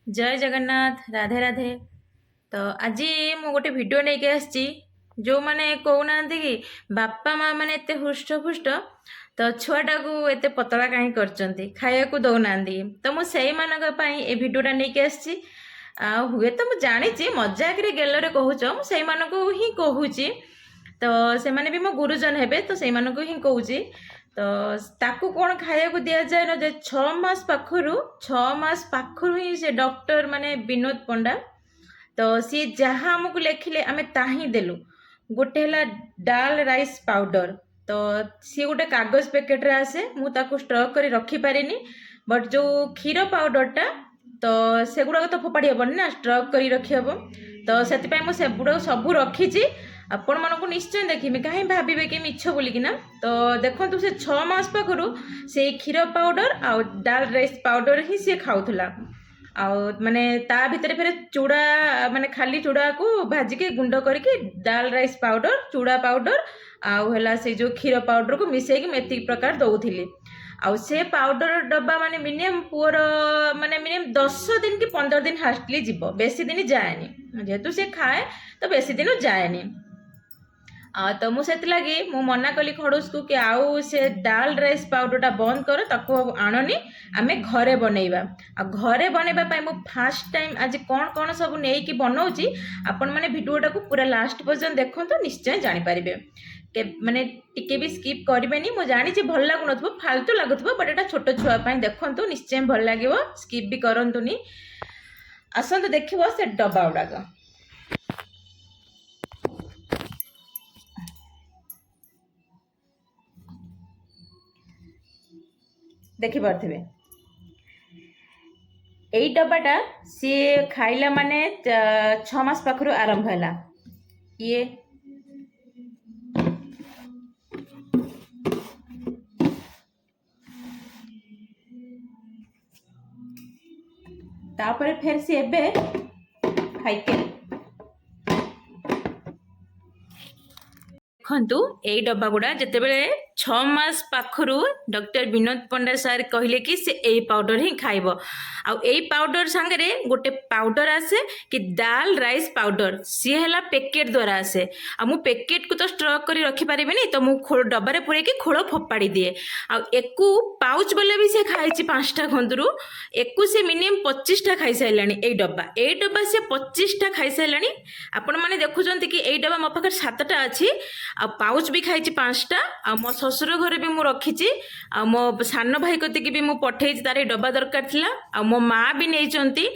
जय जगन्नाथ राधे राधे। तो आज मु गोटे वीडियो नहीं आसची जो माने कहना कि बापा माँ मैंने एत हृष्ट पुष्ट तो छुआटा को एत पतला कहीं करचंती खाया को दौना तो मुझे ये भिडटा नहीं आसची हुए तो मुझे जानी मजाक गेलरे कहूच मुझे ही कहूची तो से माने भी मो गुरुजन हेबे तो से ही कहूची तो ताकू कौन खाया को दि जाए न जे 6 मास पाखरु 6 मास पाखरु ही से डॉक्टर माने विनोद पंडा तो सी जहाँ आमको लेखिले आमे ताही देलु। गोटे है डाल राइस पाउडर तो सी गोटे कागज पैकेट रे आसे मु ताकू स्टॉक करी रखी पारिनी बट जो क्षीर पाउडरटा तो से गुड़ा तो फोपाड़ी हेबनी ना स्टॉक करी रखी हेबो तो से गुड़ा सबू रखी आपण मानक निश्चय देखिमी कहीं भावे कि मिछ बोलिकिना तो देखो से 6 मास पाखरु से क्षीर पाउडर आ डाल राइस पाउडर ही सी खाऊला माने ता भितर फिर चूड़ा माने खाली चूड़ा को भाजिके गुंड करके डाल राइस पाउडर चूड़ा पाउडर आउ है से जो क्षीर पाउडर को मिसेक एति प्रकार दौली आउ से पाउडर डब्बा माने मिनिमम पुअर माने मिनिमम 10 दिन कि 15 दिन हास्टली जीव बेसी दिन जाएनी जेहेतु से खाए तो बेसी दिन जाएनी तो मुझे मु मना कली खड़ूस को कि आउ से डाल राइस पाउडरटा बंद कर ताको आणनी आमे घरे बनैबा आ घरे बनैबा पई मु फर्स्ट टाइम आज कौन कौन सब नहीं कि बनाऊची आपण माने वीडियोटा को पूरा लास्ट पर्यंत देखो तो निश्चय जानी पारिबे के माने टिके भी स्किप करिवेनी मु जानी जे भल लागु नथबो फालतू लागुथबो बट एटा छोटो छुआ पई देखंतु निश्चय भल लागिवो स्किप भी करंतुनी आसंत देखिवो से डब्बा उडाक देखिपे यही डब्बाटा सी खाइला माने 6 मास पाखरु आरंभ है ये तापर फिर सी एबे हाइकेल देखु यही डब्बा गुड़ा जिते 6 मास पाखरु डॉक्टर विनोद पंडा सार कहले कि से यही पाउडर ही खाइब आई पाउडर सांगे गोटे पाउडर आसे कि दाल राइस पाउडर सी है पैकेट द्वारा आसे आ मु पैकेट को तो स्टॉक करी रखी पारिबेनी तो मु डब्बारे पुरे कि खोल फोपाड़ी दिए एकू पाउच बोले भी से खाई 5टा खंदरू एकू से मिनिमम 25टा खाई साइलानी ए डब्बा से 25टा खाई साइलानी आपण माने देखुचंती कि ए डब्बा मो पाखर 7टा अछि आ पाउच भी खाई 5टा आ मो ससुर घर भी मु रखी आ मो सान भाई कतिक भी मु पठे तार डब्बा दरकार थिला आ मो माँ भी नहीं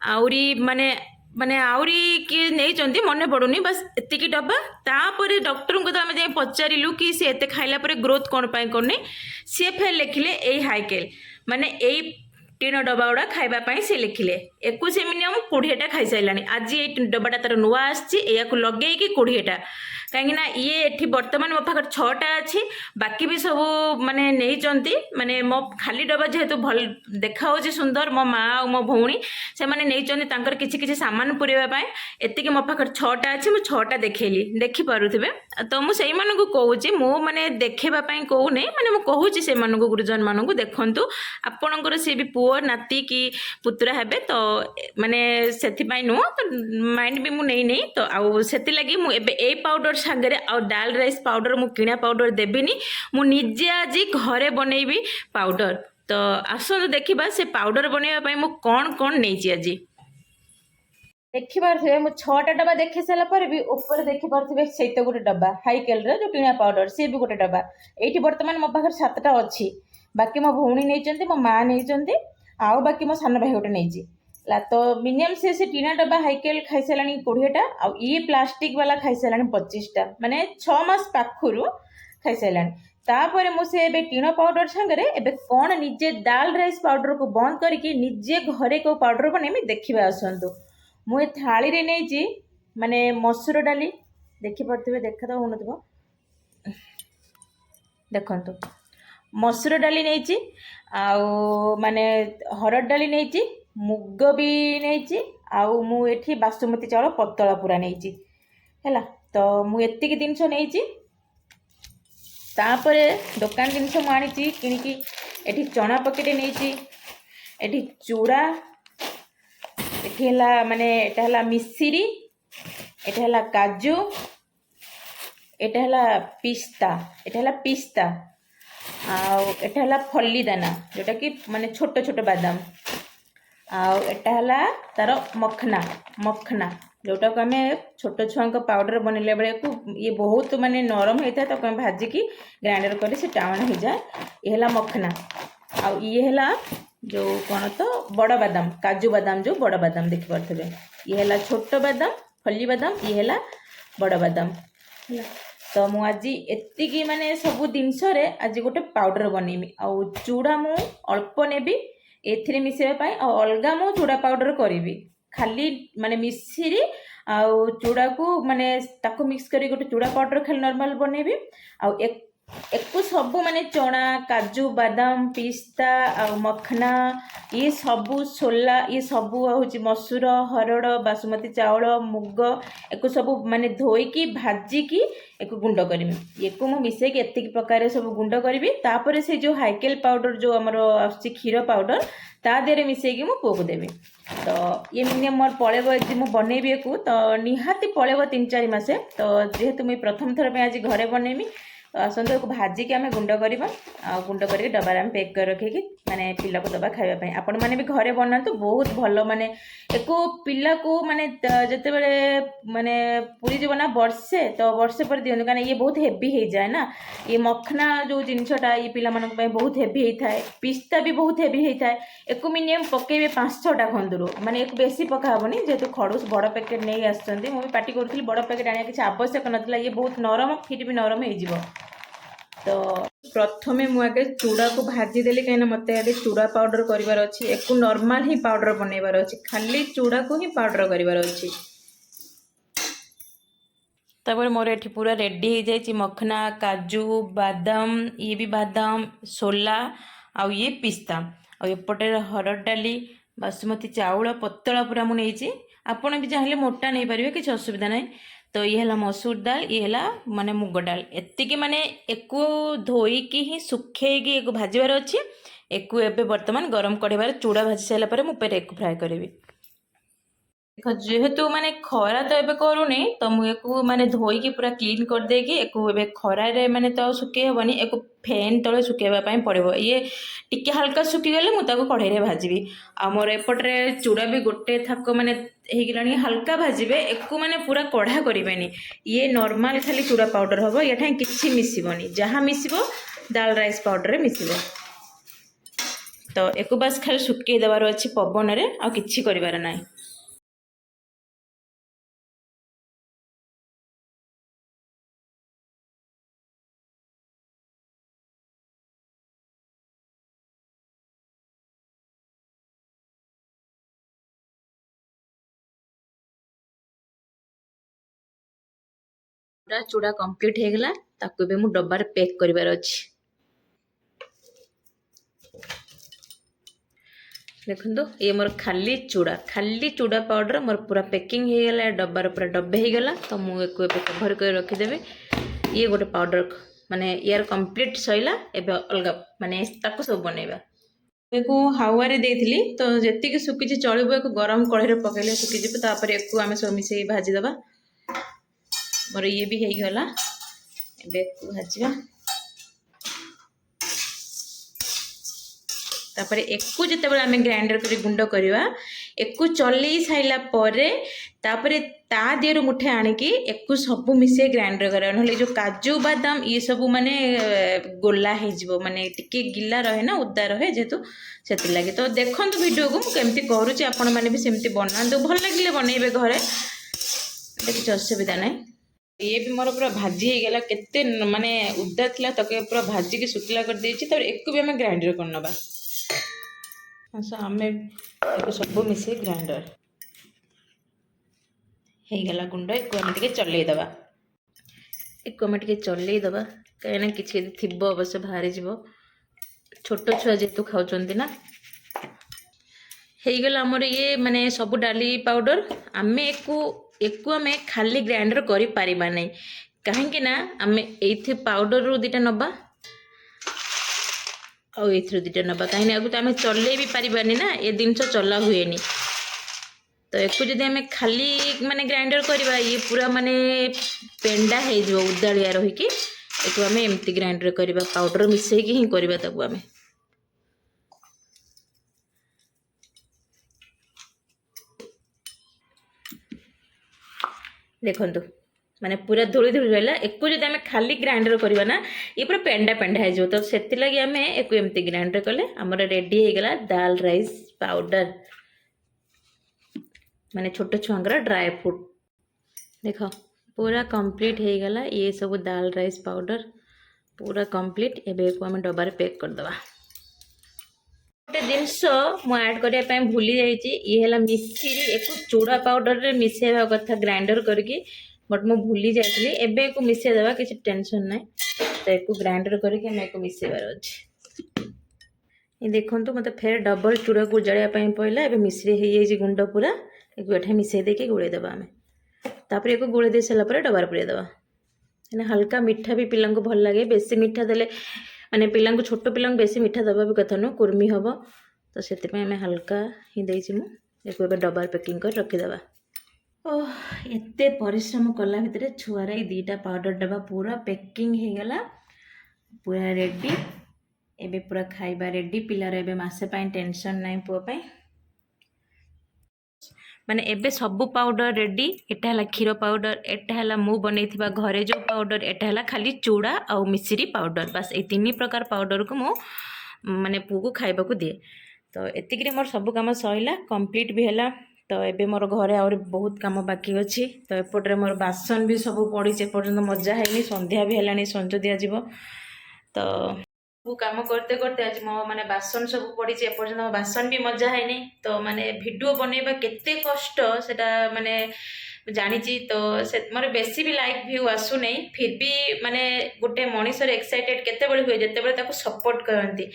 आउरी माने माने आउरी किए नहीं मन पड़ुनी बस एतिकी डब्बा तापर डॉक्टर को तो आम जाए पचारू कि सी एत खाइला पर ग्रोथ कौन पाई करनी सी फेर लिखिले यही हाइकेल माने यही टीन डब्बा गुड़ा खावाई सी लिखिले एक मिनिमम 20टा खाई सारे आज ये डब्बाटा तार नुआ आया लगे 20टा कहीं ये एठी बर्तमान मो पाखर 6टा अच्छी बाकी भी सब माने नहीं माने मो खाली डब्बा जेहेतु भल देखा सुंदर मो माँ और मो भौणी से माने नहीं किसी किसी सामान पुरेबा एतिकी मो पाखर 6टा अच्छी मुझे 6टा देखली देखिपे तो मुझे कहूँ मु माने देखेबाई कहूनी माने मुझे कहूँ से गुरुजन मानक देखु आपणकर सी भी पुओ नाती कि पुतुरा हेबे तो माने सेथिपाई नुह तो माइंड भी मु नहीं तो आउ सेति लगी मु एबे ए पाउडर सागरे आ डाल राइस पाउडर मु किणा पाउडर देबिनी मु निजे आज घरे बनैबी पाउडर तो आसନ୍ତୁ देखिबा से पाउडर बनैबा पई मु कोन कोन नेछि आज देखिपारे मु 6टा डब्बा देखि सारा पर भी ऊपर देखिपारे सहित गोटे डब्बा हाइकेल रे जो किणा पाउडर सी भी गोटे डब्बा एठी वर्तमान मो पाखर 7टा अछि बाकी मो भौणी नहीं मो माँ नहीं आउ बाकी मो सान भाई गोटे नहीं तो मिनिमम से टीना डब्बा हाइकेल खाई सारा 20टा आ ये प्लास्टिक वाला खाई सारा 25टा माने 6 मास पाखरु खाई सारा तापर मुझे एबे टीन पाउडर सांगे एबे कौन निजे दाल राइस पाउडर को बंद करके निजे घरे को पाउडर बने देखिए आसतु मुझे थाली रे नहीं माने मसूर डाली देखिपे देखा तो हो देखु मसूर डाली नहीं माने हरड़ डाली नहीं मुग भी नहीं आउ मु एठी बासुमती चाउल पतला पूरा नहीं है तो मु एतिक जिनस नहीं तापर दुकान जिनस मुझे किणिकी एठी चना पकेट नहीं एठी चूड़ा ଏଠି ହେଲା ମାନେ ଏଟା ହେଲା ମିଶ୍ରି, ଏଟା ହେଲା କାଜୁ, ଏଟା ହେଲା ପିସ୍ତା ଆଉ ଏଟା ହେଲା ଫଲି ଦାନା जोटा कि माने छोट छोट बादाम आउ एटा हला तार मखना जोटा को आम छोट छुआ पाउडर बनैला बेले को ये बहुत माने नरम होता है तो आम भाजिकी ग्राइंडर कर से टाण हो जाए। ये हला मखना आउ ये हला जो कौन तो बड़ बादाम काजू बादाम जो बड़ बादाम देखि पारथबे ये हला छोट बादाम फली बादाम ये हला बड़ बादाम तो मु आज एतिकी माने सब जिनस आज गोटे पाउडर बनैमी आउ चूड़ा मु अल्प नेबी एथिरे मिसेबा पाई आ अलगा मु चूड़ा पाउडर करिवि खाली माने मिश्री आउ चूड़ा को माने ताको मिक्स करी गोटे चूड़ा पाउडर खाली नॉर्मल बनैबी आउ एकु सब माने चना काजू बादाम पिस्ता आउ मखना ये सबू सोला ये सबू हूँ मसूर हरड़ बासमती चाउल मुग एक सब माने धोईकी भाजिकी एक गुंड करमी ये को मिसेक एति प्रकार सब गुंड करी तापर से जो हाइकेल पाउडर जो आमर आसुची क्षीर पाउडर ता देहरे मिसेकी मो पुओ को देवी तो ये मिनिमम मोर पड़ेबो यदि मु बनैबी को तो निहाती पड़ेबो 3-4 मासे तो जेहेतु मुई प्रथम थर पे आज घरे बनैमी आसंत को भाजिकी आम गुंड करवा गुंड करके डबार आम पैक कर रखिकी माने पिला को दबा खाइबा आपण मैंने भी घरे बनातु बहुत भल माने एको पिला को माने जते बेले माने पूरी जीवना वर्षे तो वर्षे पर दियंतु कारण ये बहुत हेवी हो जाए ना ये मखना जो जिनसटा ये पिला मानक पे बहुत हेवी होता है पिस्ता भी बहुत हेवी होता है एको मिनिमम पकेबे 5-6टा खंदुरु माने एक बेसी पका हबनी जेतु खड़ूस बड़ पैकेट नहीं आछंती मु भी पार्टी करथली बड़ पैकेट आनिया किछ आवश्यक नथला ये बहुत नरम फिर भी नरम हो जिवो तो प्रथमे मुझे चूड़ा को भाजी देली कहीं मत चूड़ा पाउडर करार अच्छी एक नॉर्मल ही पाउडर बनइबार अच्छी खाली चूड़ा को ही पाउडर करार अच्छी तापर मोर एठी पूरा रेडी हो जाए मखना काजू बादाम ये भी बादाम सोला आउ ये पिस्ता आउपटे हरड़ डाली बासमती चाउल पतला पूरा मुझे आपण भी चाहिए मोटा नहीं पारे किसी असुविधा नहीं तो ये है मसूर दाल ये है माने मुग डाल एतिकी माने एकु धोईकी ही सुखेगी एक भाजबार अच्छी एक बर्तमान गरम कढ़ाई चूड़ा भाजी सारापर मुझे एक फ्राए करी जेहेतु माने खरा तो एबे करूनी तो मुझे माने धोईकी पूरा क्लीन कर देकी एक खरारे माने तो सुखे हेबनी एक फैन तले सुखेबा पड़ो ये टिके हल्का सुखी गले मुझे कढ़ाई भाजी आमर एपटे चूड़ा भी गोटे थाक माने होगलानी हल्का भाजबे एक माने पूरा कढ़ा करें ये नॉर्मल खाली चूड़ा पाउडर हम ये किसी मिसबनी जहाँ मिसब दाल राइस पाउडर मिसब तो एक बास खाली सुखी देवार अच्छी पवन में आ कि करार ना चूड़ा कंप्लीट हो गला ताकू भी मु डब्बार पैक करिवार अछि देखंतु ये मोर खाली चूड़ा पाउडर मोर पूरा पैकिंग हो गला डब्बार पूरा डब्बे हो गला तो मु एको एबे कवर कर रखी देबे ये गोटे पाउडर माने यार कंप्लीट सइला एबे अलगा माने ताकू सब बनैबा एको हावा रे देथिली तो जेति कि सुकी चलिबो एको गरम कढ़ाई रे पकेले सुकी जिबो तापर एको आमे सब मिसेई भाजी दबा मोर ये भी हो गला एबे भाजवा तापर एकु जते बेला हमें ग्राइंडर करी गुंड करवा एकु चलई साइला परे तापर ता देरु मुठे आनिकी एकु सब मिसे ग्राइंडर करा नहले जो काजू बादाम ये सब माने गोला हे जिवो माने टिके गिला रहे ना उदा रहे जेतु सेति लागि तो देखंतु वीडियो को केमती करूची आपण माने भी सेमती बनांतु भल लागिले बनैबे घरे किछि असुविधा नै ये भी मोर पूरा भाजी हो गला केते माने उदा थिला तके पूरा भाजी के सुखला कर देछि तब एक भी हमें ग्राइंडर कर नबा अच्छा हमें एक सब मिसे ग्राइंडर हो गला गुंड एक हमें टिके चलै दबा एक हमें टिके चलै दबा कहीं किछि थिबो अवश्य बाहरी जीवो छोट छुआ जेतु खाउचंती ना हो गला हमर ये माने सब डाली पाउडर आमे एकु आमे खाली ग्राइंडर करि पारिबा नै कहीं ना आमे एथि पाउडर रु दिटा नबा और एथि दुटा नबा कहीं आगु तो आमे चलै भी पारिबानी ना ए दिन चला हुएनी तो एको जदि आम खाली माने ग्राइंडर करवा ये पूरा माने पेंडा हो उदाड़िया रहीकि एको आम एमती ग्राइंडर करवा पाउडर मिसेकी ही करवा ताकू आम देखंतु माने पूरा धूली धूली रहा एक जब आम खाली ग्राइंडर करवा ना ये पूरा पेंडा पेंडा हो तो से लगी आम एक एमती ग्राइंडर कले आमर रेडी हो गला दाल राइस पाउडर माने छोट छुआंकर ड्राई फ्रूट देख पूरा कंप्लीट हो गला ये सब दाल राइस पाउडर पूरा कंप्लीट एवं आम डबार पैक करदे गोटे जिनस मुझे ऐड करने भूली जाइए ये है मिश्री एक चूड़ा पाउडर रे मिसेवा कथा ग्राइंडर करके बट मु भूली जाइए एवं को मिसई देवा किसी टेंशन ना तो एक ग्राइंडर करके मिसेबार अच्छे ये देखो मत फेर डबल चूड़ा को उजाड़ापी पड़ा एवं मिश्री हो जाए गुंड पूरा एक मिसई देके गोड़े देवा आम तापर एक गोड़े दे सारापर डबार पूरे देवा हल्का मीठा भी पिला भल लगे बेसी मीठा देले माने पिला छोट पिला बेसी मीठा दबा भी कथा नुह कुर्मी हम तो से हल्का ही देती मुझे डबार पैकिंग कर रखीदे ओह एते परिश्रम कला भितर छुआर दीटा पाउडर डब्बा पूरा पैकिंग हो गला पूरा रेडी एबे पूरा खाइबा रेडी पिलार एबे मासे पाई टेंशन नाई पुओ माने एबे सबू पाउडर रेडी एटा हला क्षीर पाउडर एटा हला मु बनैथिबा घरे जो पाउडर एटा हला खाली चूड़ा और मिश्री पाउडर बस ए तीन प्रकार पाउडर को मु माने पु को खाइबा को दिए तो एतिकरे मोर सब काम सइला कंप्लीट भी हला तो एबे मोर घरे और बहुत काम बाकी अच्छी तो एपटे मोर बासन भी सब पड़ी एपर्तंत मजा है संध्या भी है संज दिया तो सब काम करते करते आज मो माने बासन सब पड़ी एपर्तंत मो बासन भी मजा है तो माने वीडियो बनैबा केते कष्ट सेटा माने जानी तो से मोर बेसी भी लाइक व्यू आसु नहीं फिर भी माने गोटे मनीषर एक्साइटेड केते बळे हुए जेते बळे ताको सपोर्ट करंती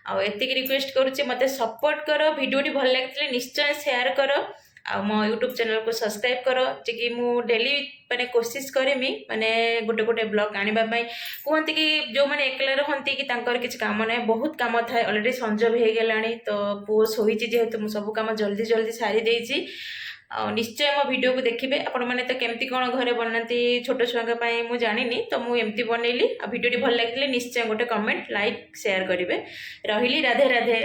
आ एतिक रिक्वेस्ट करूची मते सपोर्ट करो वीडियोटी भल लागले निश्चय शेयर करो आ मो यूट्यूब चैनल को सब्सक्राइब करो जी मु डेली माने कोशिश करमी माने गोटे गोटे ब्लॉग आने कहते कि जो मैंने एकला रहती कि किसी काम ना बहुत काम थाए अलरेडी संज भी हो गलानी तो पुओ शोची जेहेतु मुझे सब काम जल्दी जल्दी सारी देती निश्चय मो वीडियो को देखिए आपण मैंने तो केमती कौन घरे बनाती छोट छुआ मुझे जानी तो मुझे बनैली भिडियोटी भल लगे निश्चय गोटे कमेंट लाइक शेयर करेंगे रही राधे राधे।